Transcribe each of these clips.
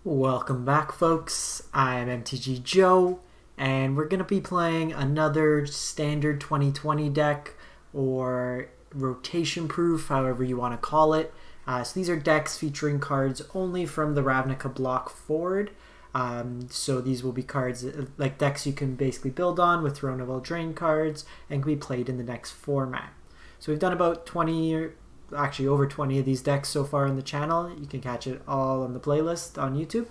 Welcome back, folks. I'm MTG Joe, and we're going to be playing another standard 2020 deck, or rotation proof, however you want to call it. So these are decks featuring cards only from the Ravnica block forward. So these will be cards like decks you can basically build on with Throne of Eldraine cards and can be played in the next format. So we've done about 20 actually over 20 of these decks so far on the channel. You can catch it all on the playlist on YouTube.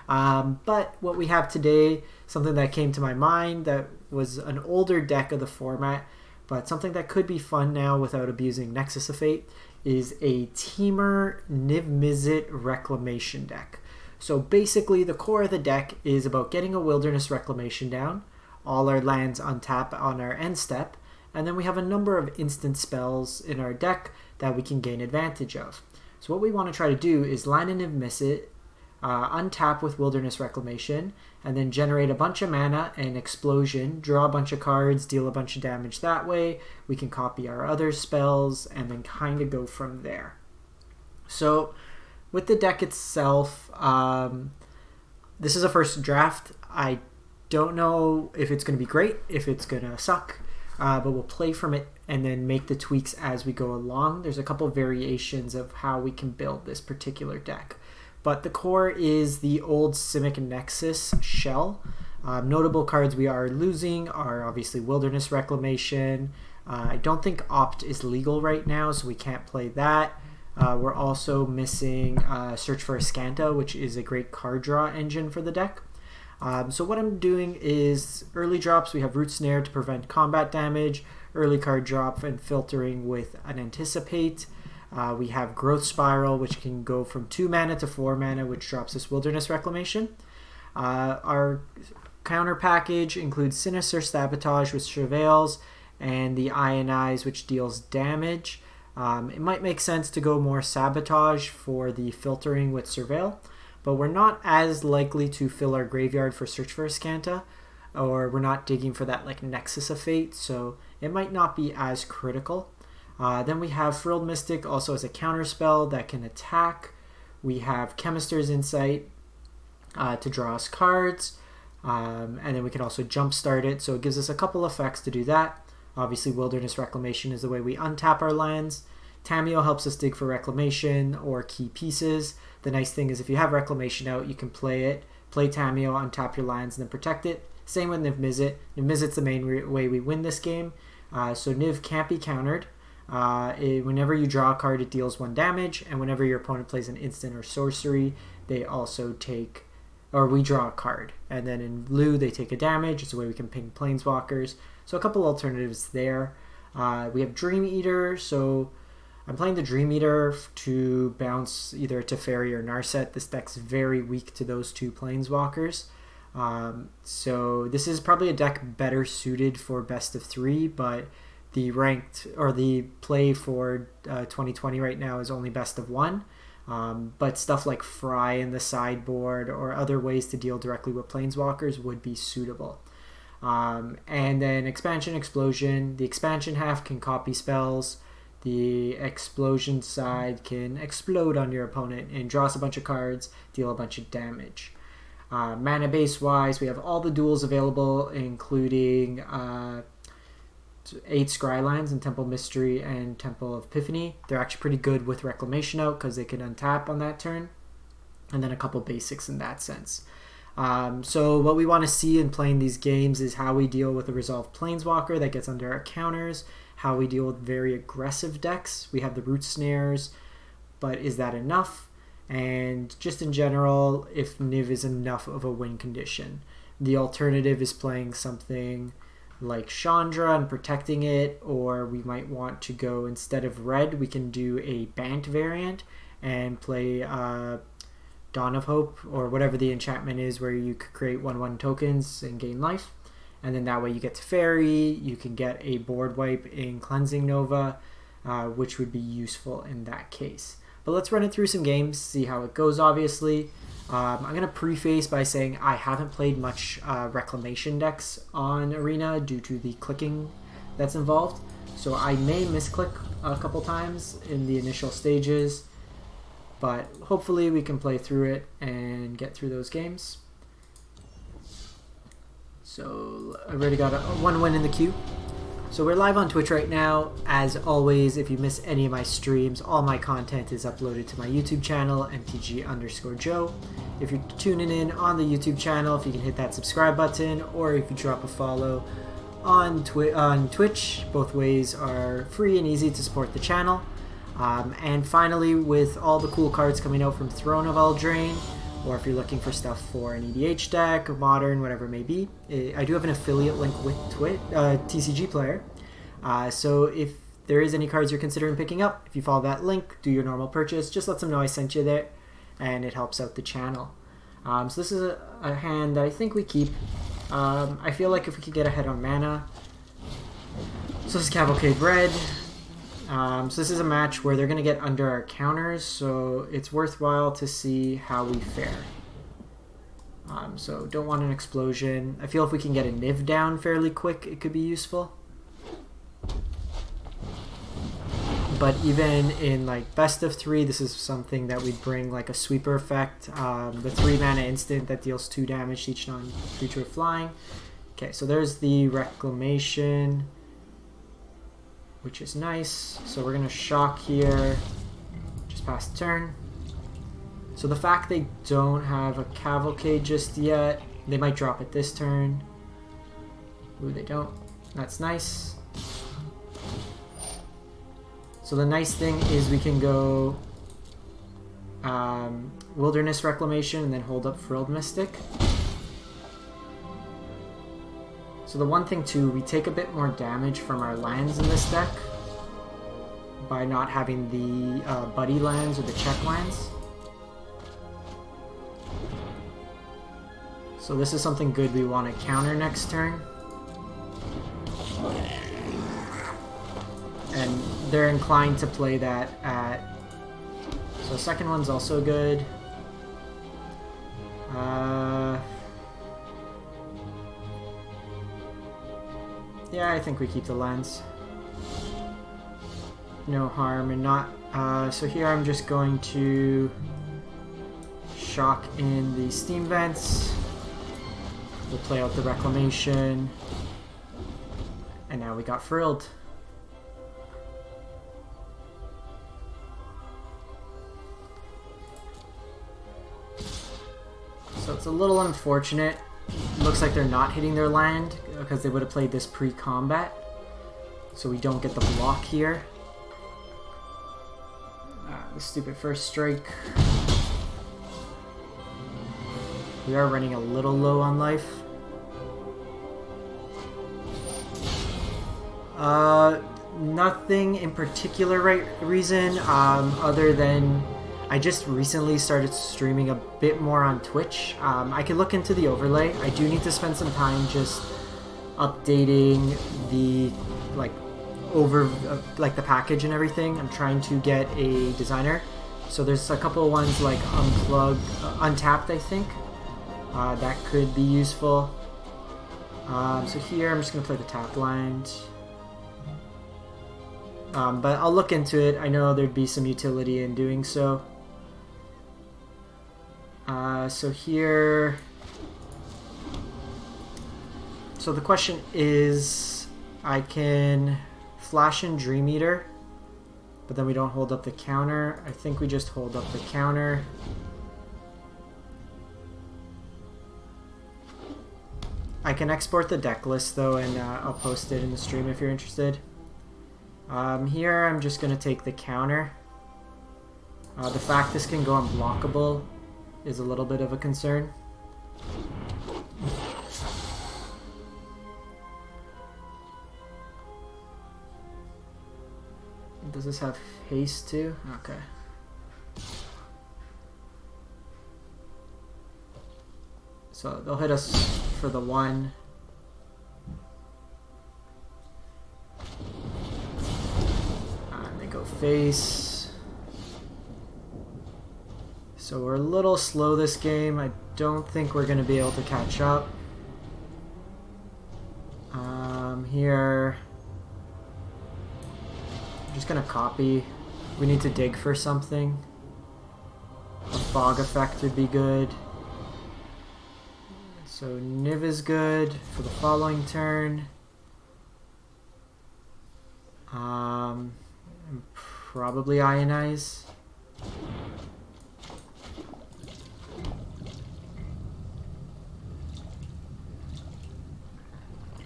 But what we have today, something that came to my mind that was an older deck of the format, but something that could be fun now without abusing Nexus of Fate, is a Temur Niv-Mizzet Reclamation deck. So basically the core of the deck is about getting a Wilderness Reclamation down, all our lands untap on our end step, and then we have a number of instant spells in our deck that we can gain advantage of. So what we want to try to do is land a Niv-Mizzet, untap with Wilderness Reclamation, and then generate a bunch of mana and explosion, draw a bunch of cards, deal a bunch of damage that way. We can copy our other spells and then kind of go from there. So with the deck itself, this is a first draft. I don't know if it's going to be great, if it's going to suck, but we'll play from it and then make the tweaks as we go along. There's a couple variations of how we can build this particular deck. But the core is the old Simic Nexus shell. Notable cards we are losing are obviously Wilderness Reclamation. I don't think Opt is legal right now, so we can't play that. We're also missing Search for Ascanta, which is a great card draw engine for the deck. So what I'm doing is early drops, we have Root Snare to prevent combat damage, early card drop and filtering with an Anticipate. We have Growth Spiral, which can go from 2 mana to 4 mana, which drops this Wilderness Reclamation. Our counter package includes Sinister Sabotage, which travails, and the Ionize, which deals damage. It might make sense to go more Sabotage for the filtering with Surveil, but we're not as likely to fill our graveyard for Search for Ascanta, or we're not digging for that like Nexus of Fate, so it might not be as critical. Then we have Frilled Mystic also as a counter spell that can attack. We have Chemister's Insight to draw us cards, and then we can also jumpstart it, so it gives us a couple effects to do that. Obviously Wilderness Reclamation is the way we untap our lands. Tamiyo helps us dig for Reclamation or key pieces. The nice thing is if you have Reclamation out, you can play it, play Tamiyo, untap your lands, and then protect it. Same with Niv-Mizzet. Niv-Mizzet's the main way we win this game. So Niv can't be countered. Whenever you draw a card, it deals 1 damage, and whenever your opponent plays an instant or sorcery, they also take, or we draw a card, and then in lieu they take a damage. It's a way we can ping planeswalkers. So a couple alternatives there. We have Dream Eater, so I'm playing the Dream Eater to bounce either Teferi or Narset. This deck's very weak to those 2 planeswalkers. So this is probably a deck better suited for best of 3, but the ranked or the play for 2020 right now is only best of 1. But stuff like Fry in the sideboard or other ways to deal directly with planeswalkers would be suitable. And then Expansion Explosion. The expansion half can copy spells. The explosion side can explode on your opponent and draw us a bunch of cards, deal a bunch of damage. Mana base wise, we have all the duels available, including 8 Scrylands in Temple Mystery and Temple of Epiphany. They're actually pretty good with Reclamation out because they can untap on that turn. And then a couple basics in that sense. So what we want to see in playing these games is how we deal with a Resolved Planeswalker that gets under our counters, how we deal with very aggressive decks. We have the Root Snares, but is that enough? And just in general, if Niv is enough of a win condition. The alternative is playing something like Chandra and protecting it, or we might want to go, instead of red, we can do a Bant variant and play Dawn of Hope, or whatever the enchantment is where you could create 1/1 tokens and gain life. And then that way you get to Fairy, you can get a board wipe in Cleansing Nova, which would be useful in that case. But let's run it through some games, see how it goes obviously. I'm going to preface by saying I haven't played much Reclamation decks on Arena due to the clicking that's involved. So I may misclick a couple times in the initial stages. but hopefully we can play through it and get through those games. So I already got one win in the queue. So we're live on Twitch right now. As always, if you miss any of my streams, all my content is uploaded to my YouTube channel, mtg_joe. If you're tuning in on the YouTube channel, if you can hit that subscribe button, or if you drop a follow on Twitch, both ways are free and easy to support the channel. And finally, with all the cool cards coming out from Throne of Eldraine, or if you're looking for stuff for an EDH deck, Modern, whatever it may be, I do have an affiliate link with TCG Player. So if there is any cards you're considering picking up, if you follow that link, do your normal purchase, just let them know I sent you there, and it helps out the channel. So this is a hand that I think we keep. I feel like if we could get ahead on mana. So this is Cavalcade Red. So this is a match where they're going to get under our counters, so it's worthwhile to see how we fare. So don't want an explosion. I feel if we can get a Niv down fairly quick, it could be useful. But even in like best of 3, this is something that we'd bring, like a sweeper effect. The 3 mana instant that deals 2 damage to each non-creature flying. Okay, so there's the Reclamation, which is nice. So we're going to shock here, just past turn. So the fact they don't have a Cavalcade just yet, they might drop it this turn. Ooh, they don't. That's nice. So the nice thing is we can go Wilderness Reclamation and then hold up Frilled Mystic. So the one thing too, we take a bit more damage from our lands in this deck by not having the buddy lands or the check lands. So this is something good we want to counter next turn. And they're inclined to play that at... So the second one's also good. Yeah, I think we keep the lands. No harm in not... so here I'm just going to shock in the Steam Vents. We'll play out the Reclamation. And now we got Frilled. So it's a little unfortunate. Looks like they're not hitting their land because they would have played this pre-combat. So we don't get the block here. The stupid first strike. We are running a little low on life. Nothing in particular reason other than I just recently started streaming a bit more on Twitch. I could look into the overlay. I do need to spend some time just updating the the package and everything. I'm trying to get a designer. So there's a couple of ones like Untapped, I think. That could be useful. So here I'm just going to play the tap land. But I'll look into it. I know there'd be some utility in doing so. So here... So the question is, I can flash in Dream Eater, but then we don't hold up the counter. I think we just hold up the counter. I can export the deck list though, and I'll post it in the stream if you're interested. Here I'm just going to take the counter. The fact this can go unblockable is a little bit of a concern. Does this have haste too? Okay. So they'll hit us for the 1. And they go face. So we're a little slow this game. I don't think we're going to be able to catch up. Here... I'm just going to copy. We need to dig for something. fog effect would be good. So Niv is good for the following turn. Probably Ionize.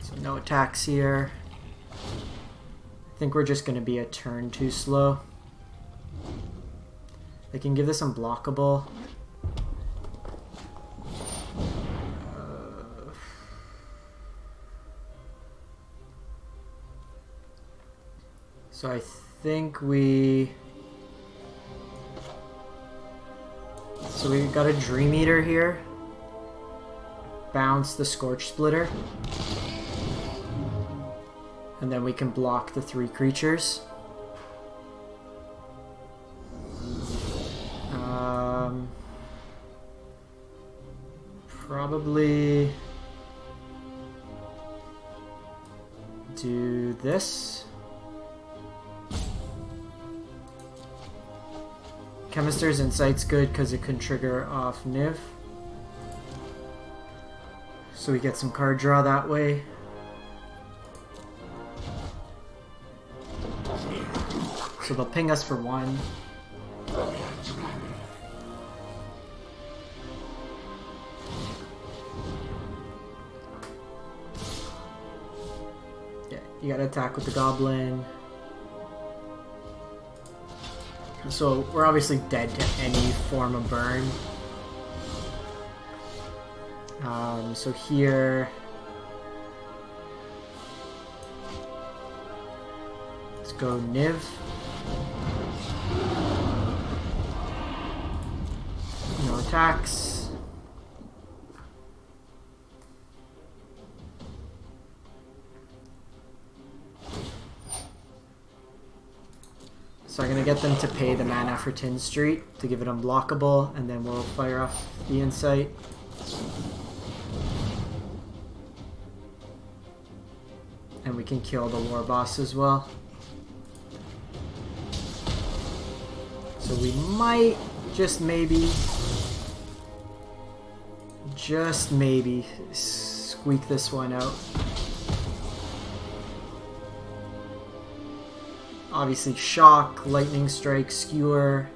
So no attacks here. I think we're just going to be a turn too slow. They can give this unblockable. So I think we got a Dream Eater here. Bounce the Scorch Splitter. And then we can block the 3 creatures. Probably do this. Chemister's Insight's good because it can trigger off Niv. So we get some card draw that way. So they'll ping us for 1. Yeah, you gotta attack with the goblin. So we're obviously dead to any form of burn. So here, let's go Niv. No attacks. So I'm going to get them to pay the mana for Tin Street to give it unblockable, and then we'll fire off the Insight. And we can kill the War Boss as well. So we might just maybe squeak this one out. Obviously Shock, Lightning Strike, Skewer.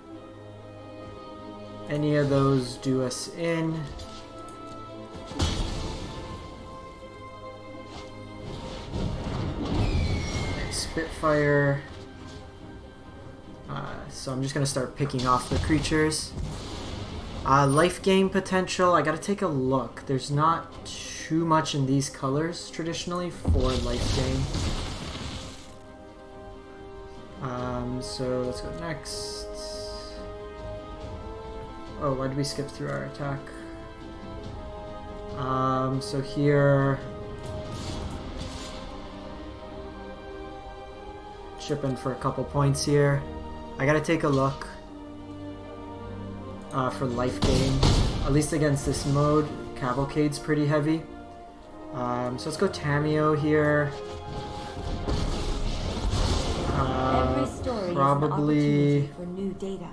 Any of those do us in. Spitfire. So I'm just going to start picking off the creatures. Life gain potential, I gotta take a look. There's not too much in these colors traditionally for life gain. So let's go next. Oh, why did we skip through our attack? So here, chip in for a couple points here. I gotta take a look for life gain, at least against this mode. Cavalcade's pretty heavy. So let's go Tamiyo here. Every story Probably is an opportunity for new data.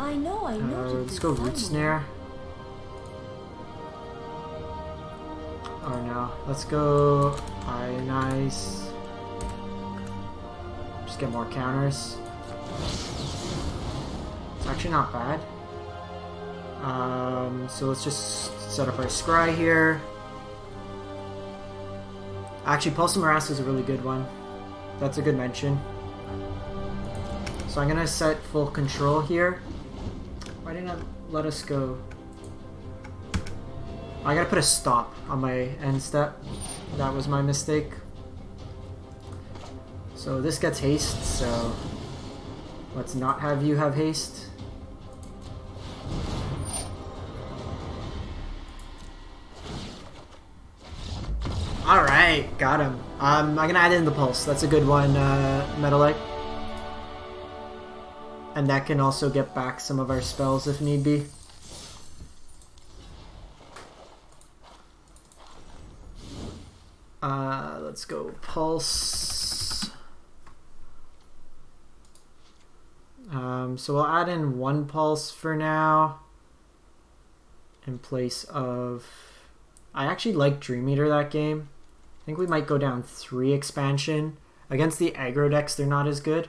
I know. let's go Root Snare. Or no, let's go Ionize. Just get more counters. It's actually not bad. So let's just set up our Scry here. Actually, Pulse of Murasa is a really good one. That's a good mention. So I'm gonna set full control here. Why didn't I let us go? I gotta put a stop on my end step. That was my mistake. So this gets haste, so let's not have you have haste. Alright, got him. I'm gonna add in the Pulse. That's a good one, Metalite. And that can also get back some of our spells if need be. Let's go Pulse. So we'll add in 1 pulse for now in place of... I actually like Dream Eater that game. I think we might go down 3 expansion. Against the aggro decks, they're not as good.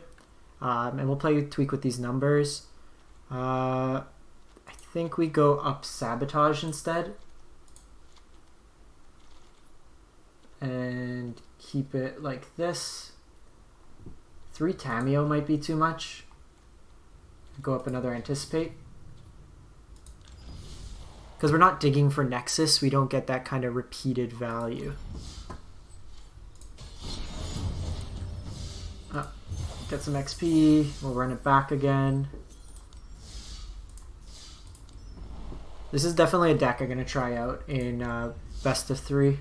And we'll tweak with these numbers. I think we go up Sabotage instead. And keep it like this. 3 Tamiyo might be too much. Go up another Anticipate. Because we're not digging for Nexus, we don't get that kind of repeated value. Get some XP, we'll run it back again. This is definitely a deck I'm going to try out in best of 3.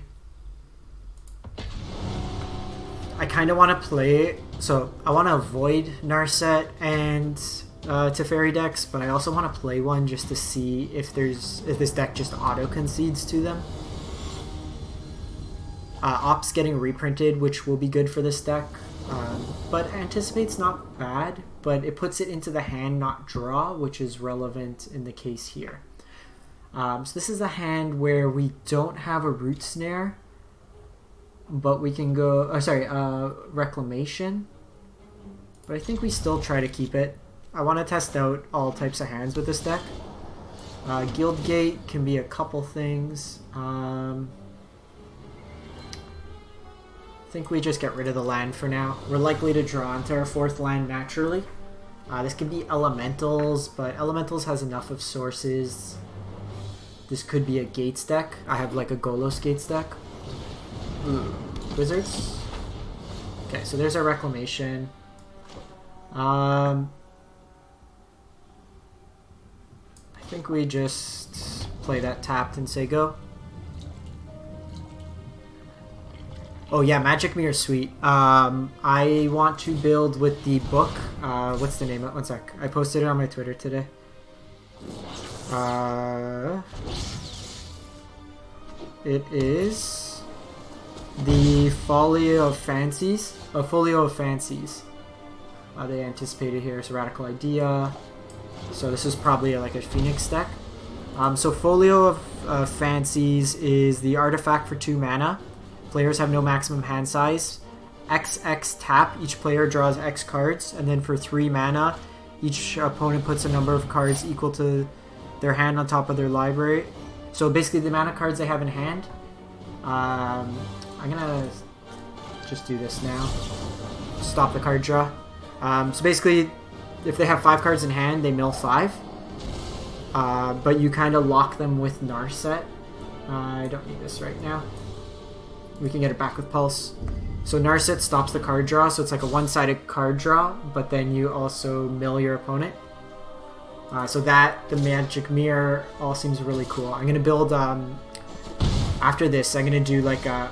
I kind of want to play, so I want to avoid Narset and Teferi decks, but I also want to play one just to see if this deck just auto concedes to them. Op's getting reprinted, which will be good for this deck, but Anticipate's not bad, but it puts it into the hand, not draw, which is relevant in the case here. So this is a hand where we don't have a Root Snare, but we can go, Reclamation, but I think we still try to keep it. I want to test out all types of hands with this deck. Guildgate can be a couple things. I think we just get rid of the land for now. We're likely to draw into our 4th land naturally. This could be Elementals, but Elementals has enough of sources. This could be a Gates deck. I have like a Golos Gates deck. Ooh. Wizards. Okay, so there's our Reclamation. I think we just play that tapped and say go. Oh yeah, Magic Mirror Suite. I want to build with the book. What's the name of it? 1 sec. I posted it on my Twitter today. It is the Folio of Fancies. Folio of Fancies. They anticipated here. So Radical Idea. So this is probably like a Phoenix deck. So Folio of Fancies is the artifact for 2 mana. Players have no maximum hand size. XX tap, each player draws X cards, and then for 3 mana, each opponent puts a number of cards equal to their hand on top of their library. So basically the amount of cards they have in hand. I'm gonna just do this now. Stop the card draw. So basically, if they have 5 cards in hand, they mill 5. But you kind of lock them with Narset. I don't need this right now. We can get it back with Pulse. So Narset stops the card draw, so it's like a one-sided card draw, but then you also mill your opponent. So that, the Magic Mirror, all seems really cool. I'm going to build, after this, I'm going to do like a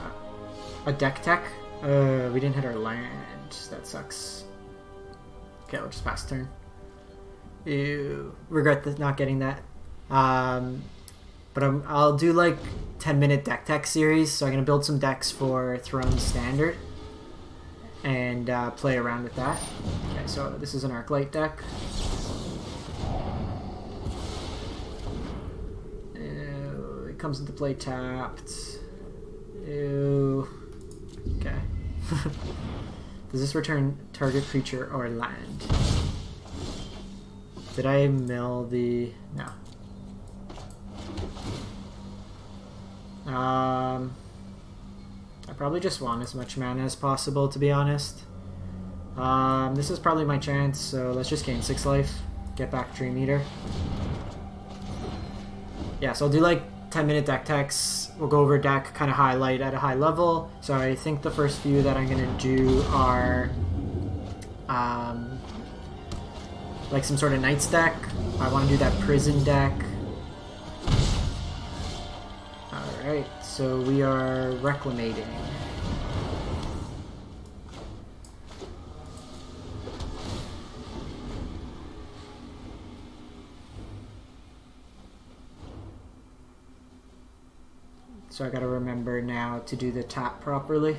deck tech. We didn't hit our land. That sucks. Okay, we'll just pass turn. Ew. Regret not getting that. But I'll do like 10-minute deck tech series, so I'm going to build some decks for Throne Standard and play around with that. Okay, so this is an Arclight deck. Ew, it comes into play tapped. Ew. Okay. Does this return target creature or land? Did I mill the... No. I probably just want as much mana as possible, to be honest. This is probably my chance, so let's just gain 6 life. Get back Dream Eater. Yeah, so I'll do like 10-minute deck techs. We'll go over deck, kind of highlight at a high level. So I think the first few that I'm going to do are like some sort of Knights deck. I want to do that Prison deck. Alright, so we are reclamating. So I gotta remember now to do the tap properly.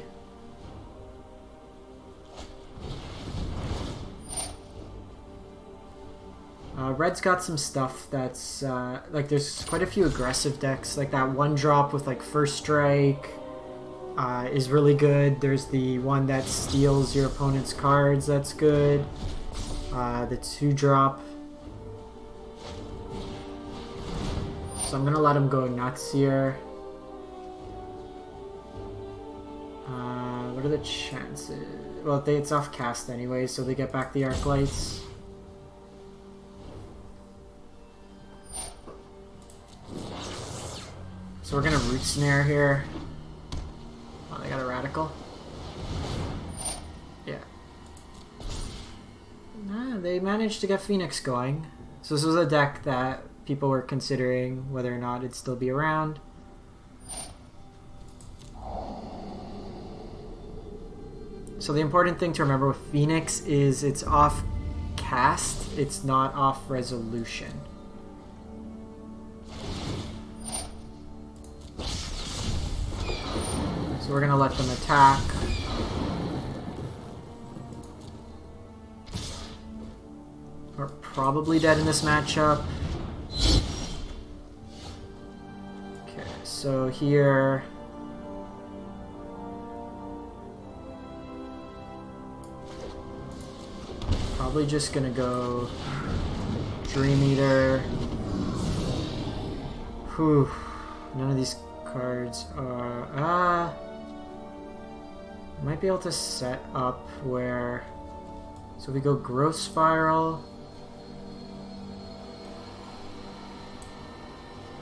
Red's got some stuff that's like there's quite a few aggressive decks, like that one drop with like First Strike is really good. There's the one that steals your opponent's cards, that's good. The 2-drop. So I'm gonna let him go nuts here. What are the chances? Well, it's off cast anyway, so they get back the Arc Lights. So we're gonna Root Snare here. Oh, they got a Radical. Yeah. Nah, they managed to get Phoenix going. So this was a deck that people were considering whether or not it'd still be around. So the important thing to remember with Phoenix is it's off cast, it's not off resolution. So we're gonna let them attack. We're probably dead in this matchup. Okay, so here... Probably just gonna go Dream Eater. Whew. None of these cards are... might be able to set up where... So we go Growth Spiral.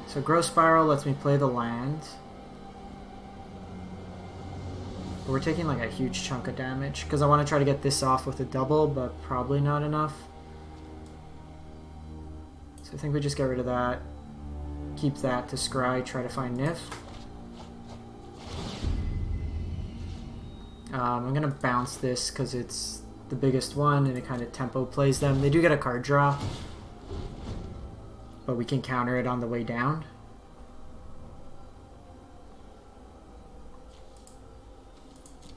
So Growth Spiral lets me play the land. But we're taking like a huge chunk of damage because I want to try to get this off with a double, but probably not enough. So I think we just get rid of that. Keep that to scry, try to find Niv. I'm going to bounce this because it's the biggest one and it kind of tempo plays them. They do get a card draw, but we can counter it on the way down.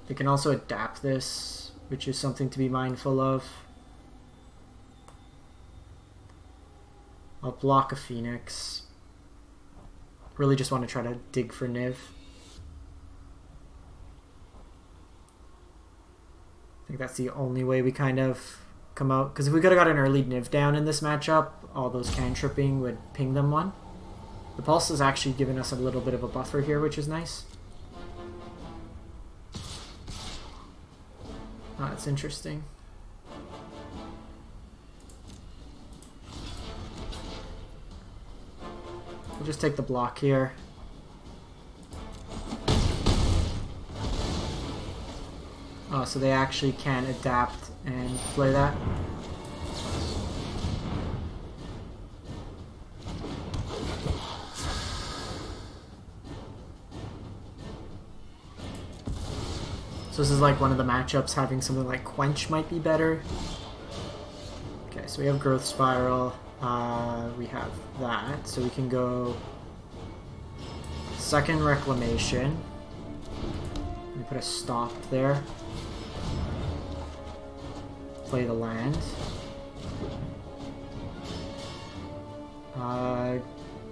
They can also adapt this, which is something to be mindful of. I'll block a Phoenix. Really just want to try to dig for Niv. I think that's the only way we kind of come out. Because if we could have got an early Niv down in this matchup, all those cantripping would ping them one. The Pulse has actually given us a little bit of a buffer here, which is nice. Oh, that's interesting. We'll just take the block here. Oh, so they actually can adapt and play that. So this is like one of the matchups, having something like Quench might be better. Okay, so we have Growth Spiral. We have that, so we can go second Reclamation. Let me put a stop there. Play the land.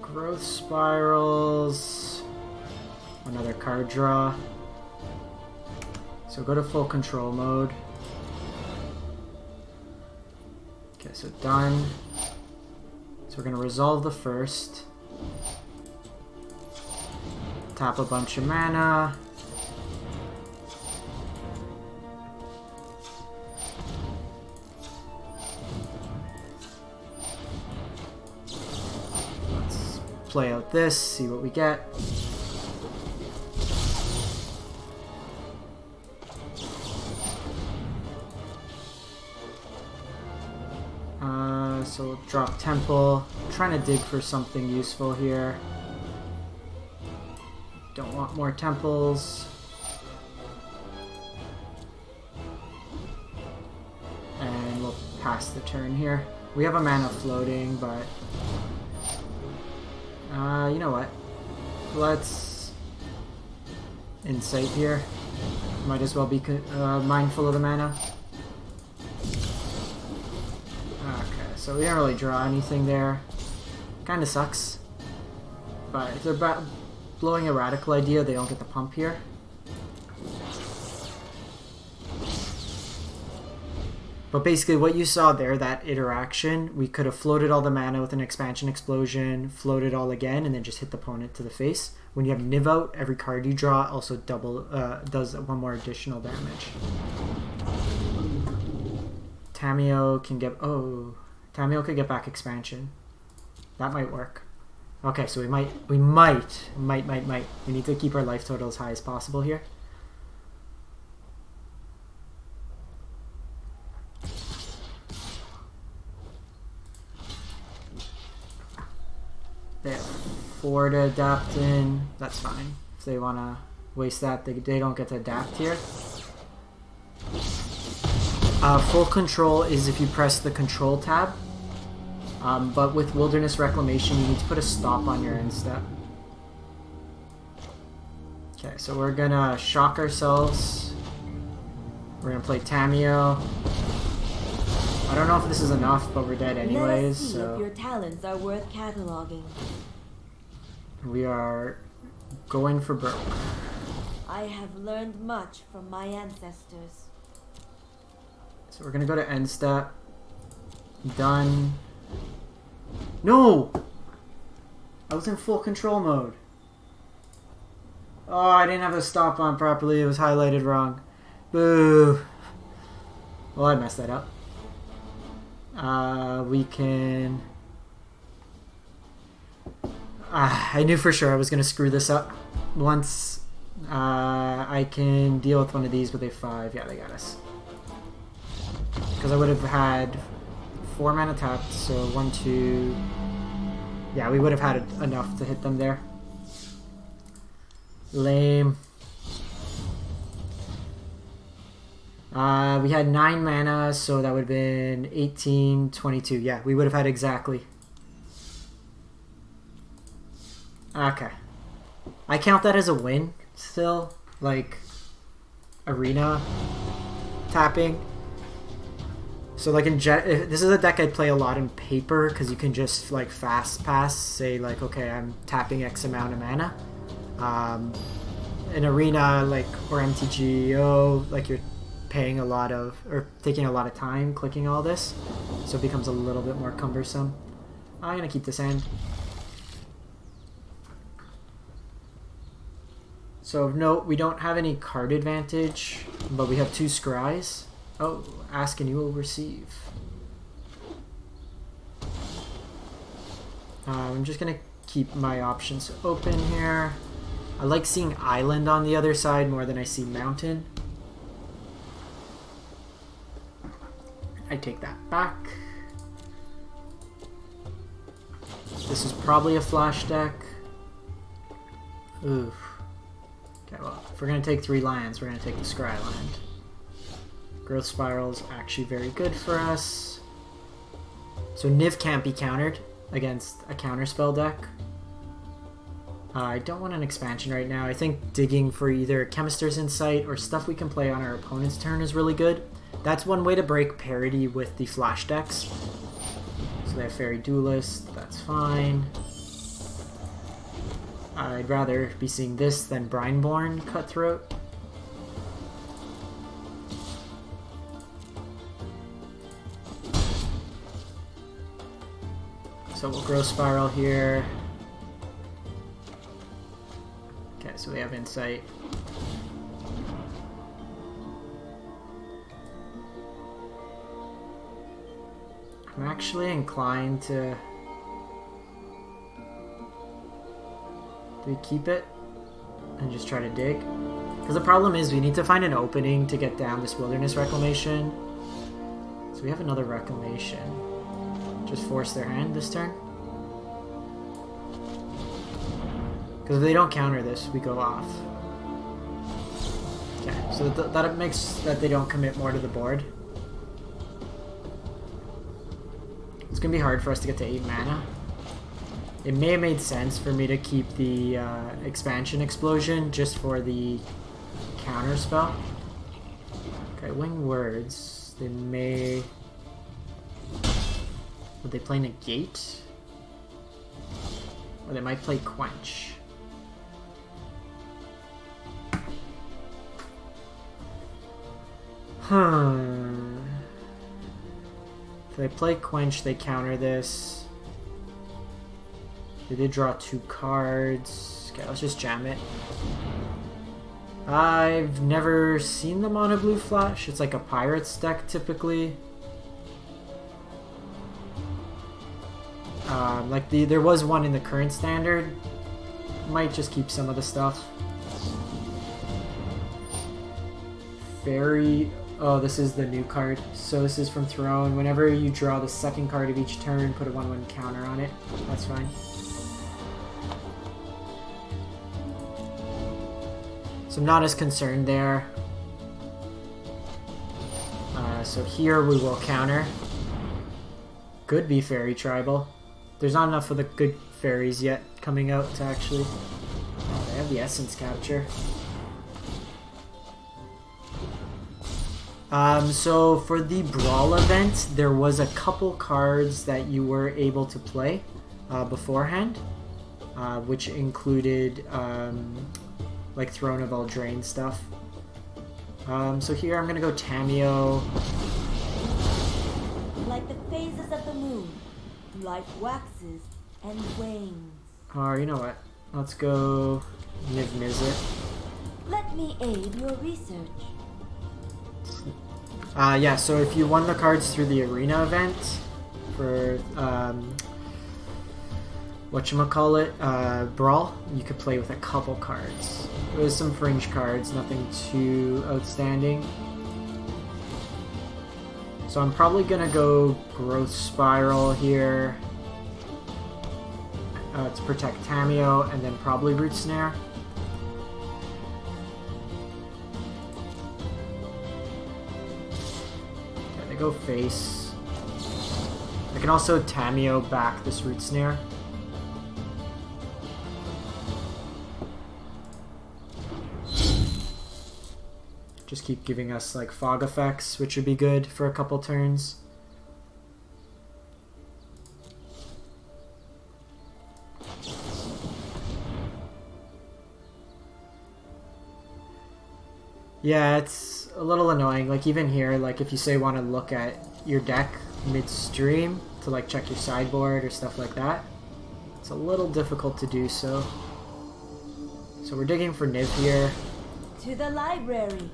Growth Spirals. Another card draw. So go to full control mode. Okay, so done. So we're going to resolve the first. Tap a bunch of mana. Let's play out this, see what we get. So we'll drop Temple. I'm trying to dig for something useful here. Don't want more Temples. And we'll pass the turn here. We have a mana floating, but... you know what? Let's... Insight here. Might as well be mindful of the mana. so we didn't really draw anything there. Kinda sucks. But if they're blowing a radical idea, they don't get the pump here. But basically what you saw there, that interaction, we could have floated all the mana with an expansion explosion, floated all again, and then just hit the opponent to the face. When you have Niv out, every card you draw also does one more additional damage. Tamiyo can get... Oh, Tamiyo could get back expansion. That might work. Okay, so we might. We need to keep our life total as high as possible here. They have 4 to adapt in. That's fine. If they want to waste that, they don't get to adapt here. Full control is if you press the control tab. But with Wilderness Reclamation, you need to put a stop on your end step. Okay, so we're gonna shock ourselves. We're gonna play Tamiyo. I don't know if this is enough, but we're dead anyways. Let us see so if your talents are worth cataloging. we are going for broke. I have learned much from my ancestors. So we're gonna go to end step. Done. No! I was in full control mode. Oh, I didn't have a stop on properly. It was highlighted wrong. Boo. Well, I messed that up. We can... I knew for sure I was going to screw this up. Once I can deal with one of these with a 5. Yeah, they got us. Because I would have had 4 mana tapped, so 1, 2... Yeah, we would have had enough to hit them there. Lame. We had 9 mana, so that would have been 18, 22. Yeah, we would have had exactly. Okay. I count that as a win still. Like, arena tapping. So like in this is a deck I'd play a lot in paper because you can just like fast pass, say like, okay, I'm tapping X amount of mana. In arena, like, or MTGO, like you're paying a lot of, or taking a lot of time clicking all this, so it becomes a little bit more cumbersome. I'm gonna keep this hand. So note, we don't have any card advantage, but we have 2 scries. Oh, ask and you will receive. I'm just gonna keep my options open here. I like seeing island on the other side more than I see mountain. I take that back. This is probably a flash deck. Oof. Okay, well, if we're gonna take 3 lands, we're gonna take the Scry land. Growth Spiral's actually very good for us. So Niv can't be countered against a counterspell deck. I don't want an expansion right now. I think digging for either Chemister's Insight or stuff we can play on our opponent's turn is really good. That's one way to break parity with the flash decks. So they have Fairy Duelist, that's fine. I'd rather be seeing this than Brineborn Cutthroat. So we'll Growth Spiral here. Okay, so we have Insight. I'm actually inclined to... Do we keep it and just try to dig? Because the problem is we need to find an opening to get down this Wilderness Reclamation. So we have another Reclamation. Just force their hand this turn. Because if they don't counter this, we go off. Okay, so that makes that they don't commit more to the board. It's going to be hard for us to get to 8 mana. It may have made sense for me to keep the expansion explosion just for the counter spell. Okay, Winged Words. They may... Would they play Negate? Or they might play Quench. If they play Quench, they counter this. They did draw 2 cards. Okay, let's just jam it. I've never seen them on a blue flash. It's like a Pirates deck typically. There was one in the current standard. Might just keep some of the stuff. Fairy. Oh, this is the new card. So this is from Throne. Whenever you draw the second card of each turn, put a 1/1 counter on it. That's fine. So I'm not as concerned there. So here we will counter. Could be Fairy Tribal. There's not enough of the good fairies yet coming out to actually... Oh, they have the Essence Capture. So for the Brawl event, there was a couple cards that you were able to play beforehand, which included like Throne of Eldraine stuff. So here I'm gonna go Tamiyo. Like the phases of the moon, life waxes and wanes. Or you know what? Let's go Niv-Mizzet. Let me aid your research. Yeah, so if you won the cards through the arena event for whatchamacallit, Brawl, you could play with a couple cards. There was some fringe cards, nothing too outstanding. So I'm probably gonna go Growth Spiral here to protect Tamiyo, and then probably Root Snare. Go face. I can also Tamiyo back this Root Snare. Just keep giving us like fog effects, which would be good for a couple turns. Yeah, it's a little annoying. Like even here, like if you say want to look at your deck midstream to like check your sideboard or stuff like that, it's a little difficult to do so. So we're digging for Niv here. To the library.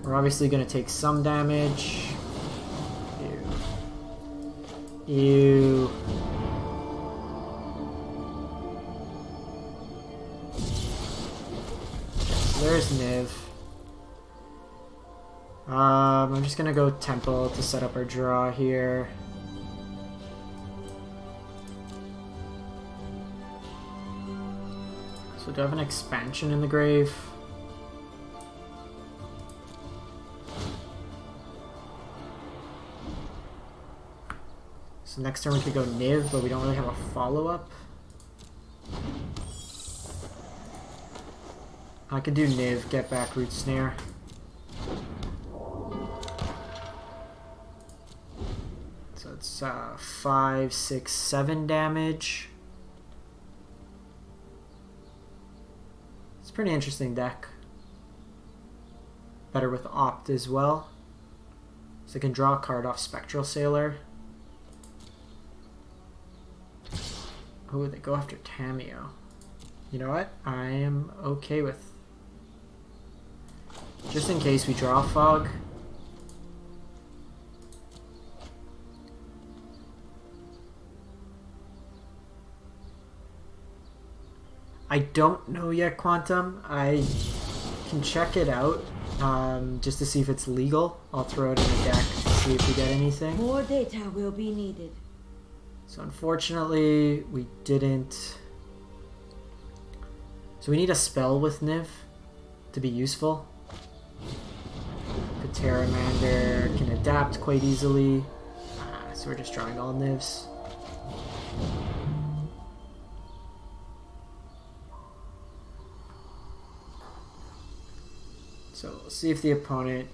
We're obviously going to take some damage. Ew. Ew. There's Niv. I'm just gonna go Temple to set up our draw here. So do I have an expansion in the grave? So next turn we could go Niv, but we don't really have a follow-up. I could do Niv, get back Root Snare. So it's 5, 6, 7 damage. It's a pretty interesting deck. Better with Opt as well. So I can draw a card off Spectral Sailor. Oh, they go after Tamiyo. You know what? I am okay with... Just in case we draw Fog. I don't know yet, Quantum. I can check it out just to see if it's legal. I'll throw it in the deck to see if we get anything. More data will be needed. So unfortunately, we didn't... So we need a spell with Niv to be useful. Terramander can adapt quite easily. So we're just drawing all Nivs. So we'll see if the opponent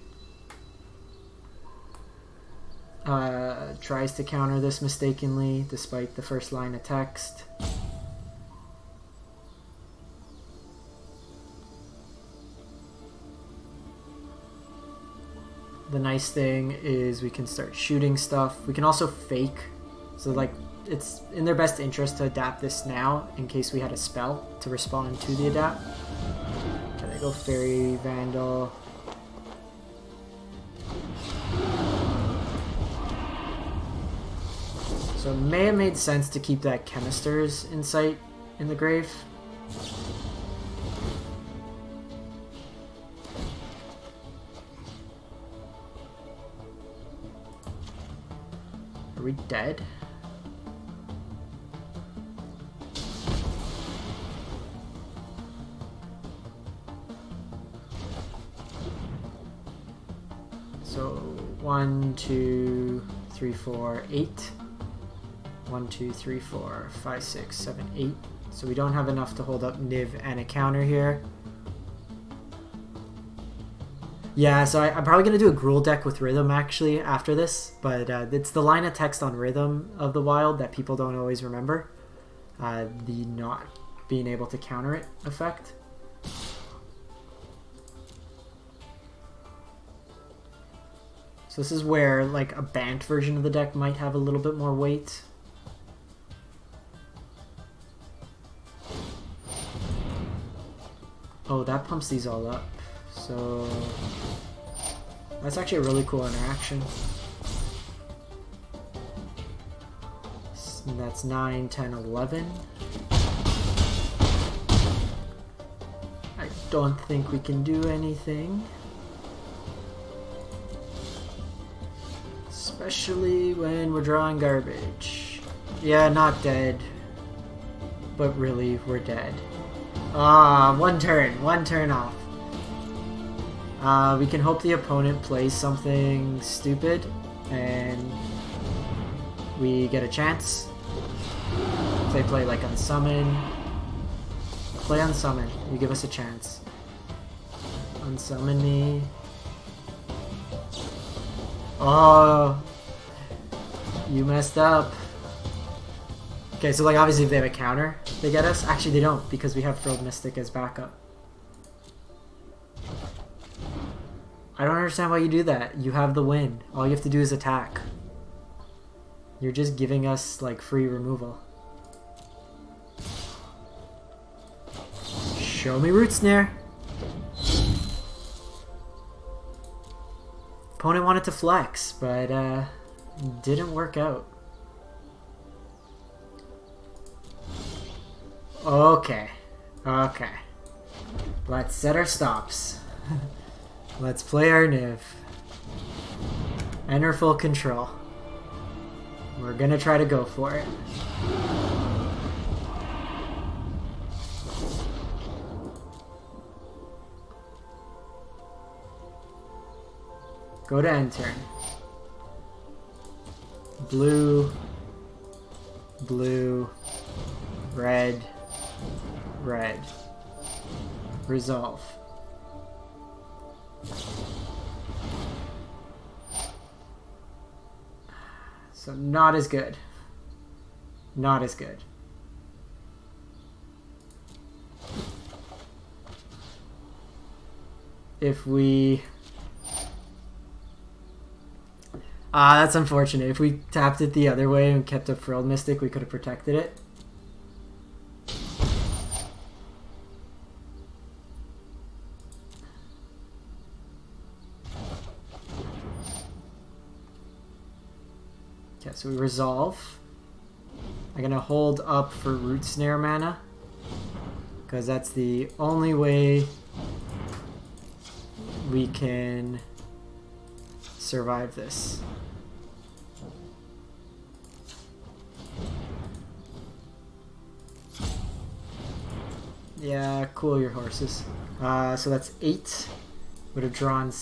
tries to counter this mistakenly despite the first line of text. The nice thing is we can start shooting stuff. We can also fake. So like it's in their best interest to adapt this now in case we had a spell to respond to the adapt. Can I go Fairy Vandal? So it may have made sense to keep that Chemister's Insight in the grave. Are we dead? So 1, 2, 3, 4, 8. 1, 2, 3, 4, 5, 6, 7, 8. So we don't have enough to hold up Niv and a counter here. Yeah, so I'm probably going to do a Gruul deck with Rhythm actually after this, but it's the line of text on Rhythm of the Wild that people don't always remember. The not being able to counter it effect. So this is where like a Bant version of the deck might have a little bit more weight. Oh, that pumps these all up. So that's actually a really cool interaction. And that's 9, 10, 11. I don't think we can do anything. Especially when we're drawing garbage. Yeah, not dead. But really, we're dead. Ah, one turn off. We can hope the opponent plays something stupid and we get a chance. If they play like Unsummon, play Unsummon, you give us a chance. Unsummon me. Oh, you messed up. Okay, so like obviously if they have a counter, they get us. Actually they don't because we have Frilled Mystic as backup. I don't understand why you do that. You have the win. All you have to do is attack. You're just giving us like free removal. Show me Root Snare. Opponent wanted to flex, but didn't work out. Okay. Okay. Let's set our stops. Let's play our Niv. Enter full control. We're gonna try to go for it. Go to end turn. Blue, blue, red, red. Resolve. So not as good. Not as good. If we... that's unfortunate. If we tapped it the other way and kept a Frilled Mystic, we could have protected it. Okay, so we resolve. I'm gonna hold up for Root Snare mana, because that's the only way we can survive this. Yeah, cool your horses. So that's 8. Would have drawn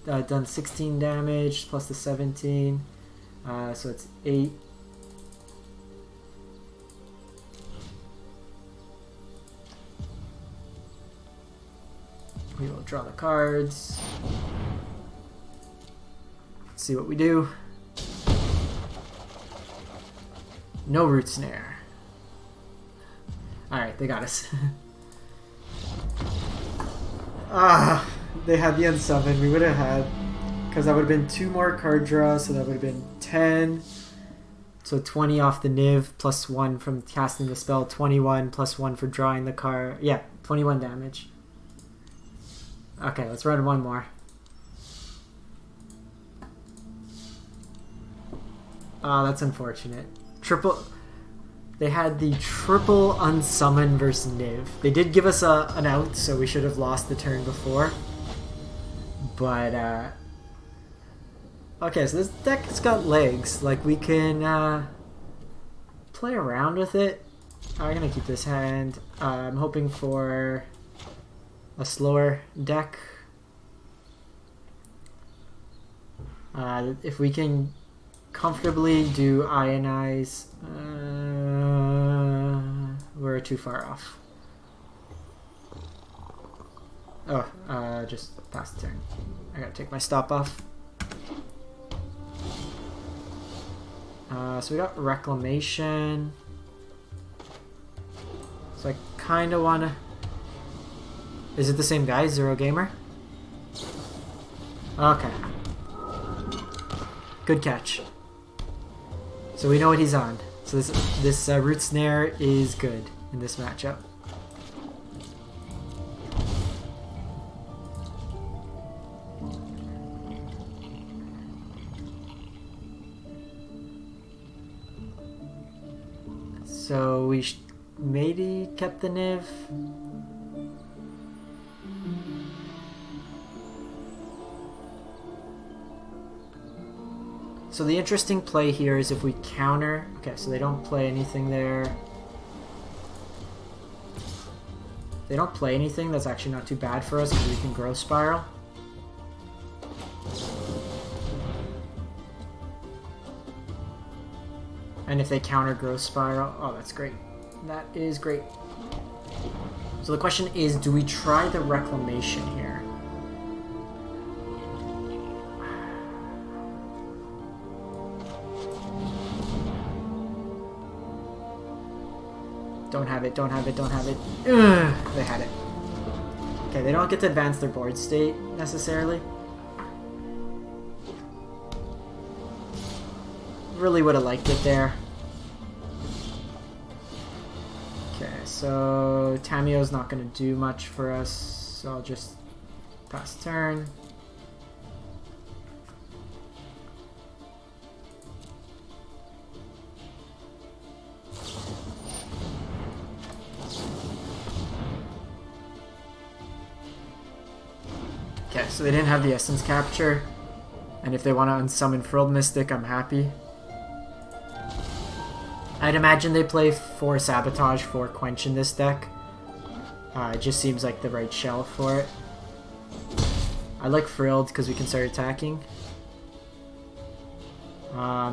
done 16 damage plus the 17. So it's 8. We will draw the cards. Let's see what we do. No Root Snare. Alright, they got us. Ah, they had the unsummon. We would have had, because that would have been 2 more card draws, so that would have been 10. So 20 off the Niv, plus 1 from casting the spell, 21, plus 1 for drawing the card. Yeah, 21 damage. Okay, let's run one more. Oh, that's unfortunate. They had the triple unsummon versus Niv. They did give us an out, so we should have lost the turn before. But, okay, so this deck's got legs. Like, we can play around with it. I'm gonna keep this hand. I'm hoping for a slower deck. If we can comfortably do Ionize, we're too far off. Oh, just pass the turn. I gotta take my stop off. So we got Reclamation. So I kind of want to... Is it the same guy, Zero Gamer? Okay. Good catch. So we know what he's on. So this Root Snare is good in this matchup. So we maybe kept the Niv. So the interesting play here is if we counter... Okay, so they don't play anything there. If they don't play anything, that's actually not too bad for us because we can Growth Spiral. And if they counter Growth Spiral... Oh, that's great. That is great. So the question is, do we try the Reclamation here? Don't have it, don't have it, don't have it. Ugh, they had it. Okay, they don't get to advance their board state, necessarily. Really would have liked it there. Okay, so Tamiyo's not going to do much for us, so I'll just pass turn. Okay, so they didn't have the Essence Capture, and if they want to unsummon Frilled Mystic, I'm happy. I'd imagine they play 4 Sabotage, 4 Quench in this deck. It just seems like the right shell for it. I like Frilled because we can start attacking.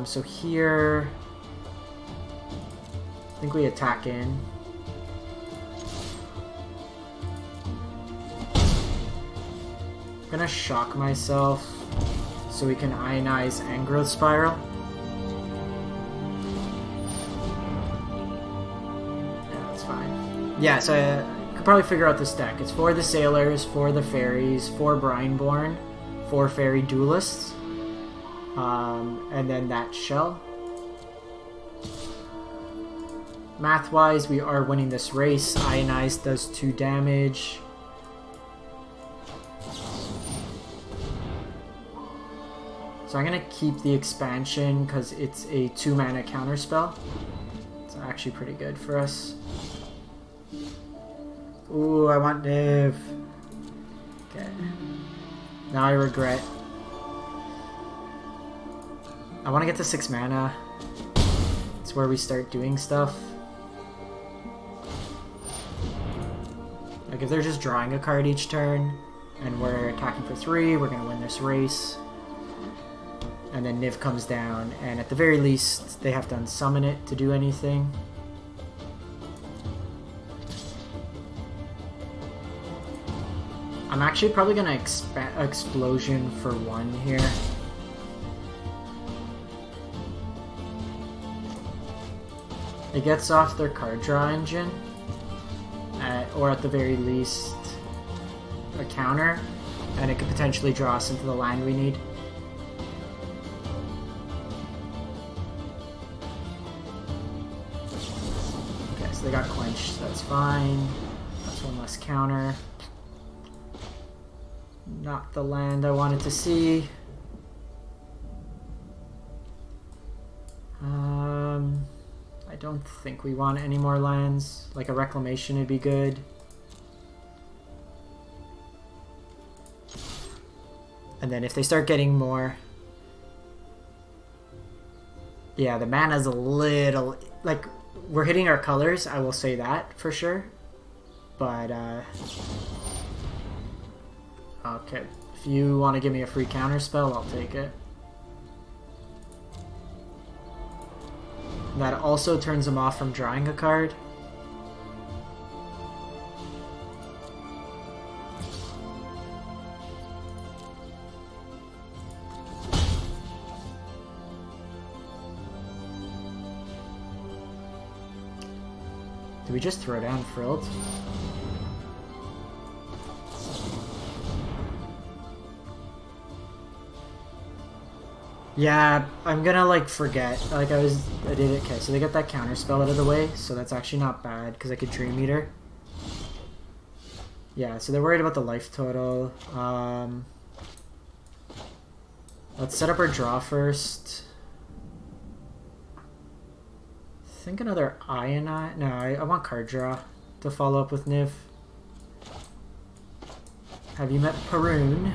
So here... I think we attack in. I'm gonna shock myself so we can Ionize and Growth Spiral. Yeah, that's fine. Yeah, so I could probably figure out this deck. It's 4 the Sailors, 4 the Fairies, 4 Brineborn, 4 Fairy Duelists, and then that shell. Math-wise, we are winning this race. Ionize does 2 damage. So I'm going to keep the expansion because it's a 2-mana counterspell. It's actually pretty good for us. Ooh, I want Niv. Okay. Now I regret. I want to get to 6 mana. It's where we start doing stuff. Like if they're just drawing a card each turn and we're attacking for 3, we're going to win this race. And then Niv comes down, and at the very least, they have to unsummon it to do anything. I'm actually probably going to Explosion for 1 here. It gets off their card draw engine, or at the very least, a counter, and it could potentially draw us into the land we need. Okay, so they got quenched, so that's fine. That's one less counter. Not the land I wanted to see. I don't think we want any more lands. Like a reclamation would be good. And then if they start getting more... Yeah, the mana's a little... Like, we're hitting our colors, I will say that for sure. But, okay, if you want to give me a free counter spell, I'll take it. That also turns them off from drawing a card. Did we just throw down Frilled? Yeah, I'm gonna like forget. Like I did it. Okay, so they got that counter spell out of the way, so that's actually not bad because I could Dream Eater. Yeah, so they're worried about the life total. Let's set up our draw first. I think another Ionize. No, I want card draw to follow up with Niv. Have you met Parun?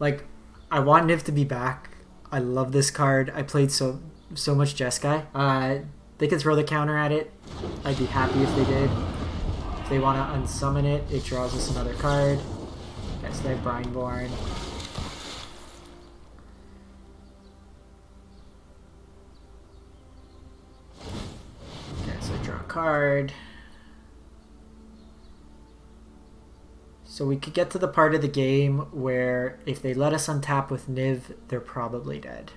Like, I want Niv to be back. I love this card. I played so much Jeskai. They could throw the counter at it. I'd be happy if they did. If they want to unsummon it, it draws us another card. Okay, so they have Brineborn. Okay, so draw a card. So we could get to the part of the game where if they let us untap with Niv, they're probably dead.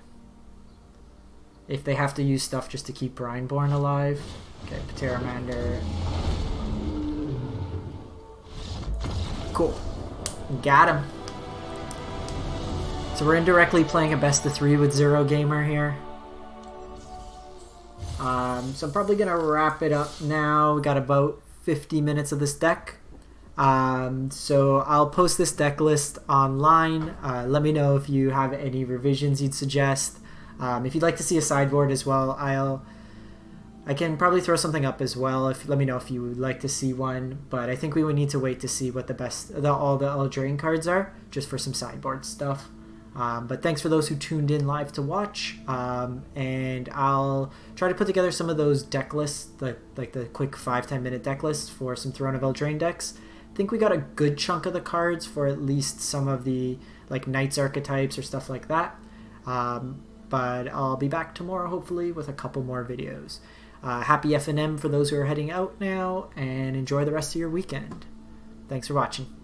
If they have to use stuff just to keep Brineborn alive. Okay, Pteramander. Cool. Got him. So we're indirectly playing a best of 3 with Zero Gamer here. So I'm probably going to wrap it up now. We got about 50 minutes of this deck. So I'll post this deck list online. Let me know if you have any revisions you'd suggest. If you'd like to see a sideboard as well, I can probably throw something up as well. Let me know if you would like to see one. But I think we would need to wait to see what all the Eldraine cards are, just for some sideboard stuff. But thanks for those who tuned in live to watch. And I'll try to put together some of those deck lists, like the quick 5-10 minute deck lists for some Throne of Eldraine decks. I think we got a good chunk of the cards for at least some of the like Knights archetypes or stuff like that. But I'll be back tomorrow hopefully with a couple more videos. Happy FNM for those who are heading out now, and enjoy the rest of your weekend. Thanks for watching.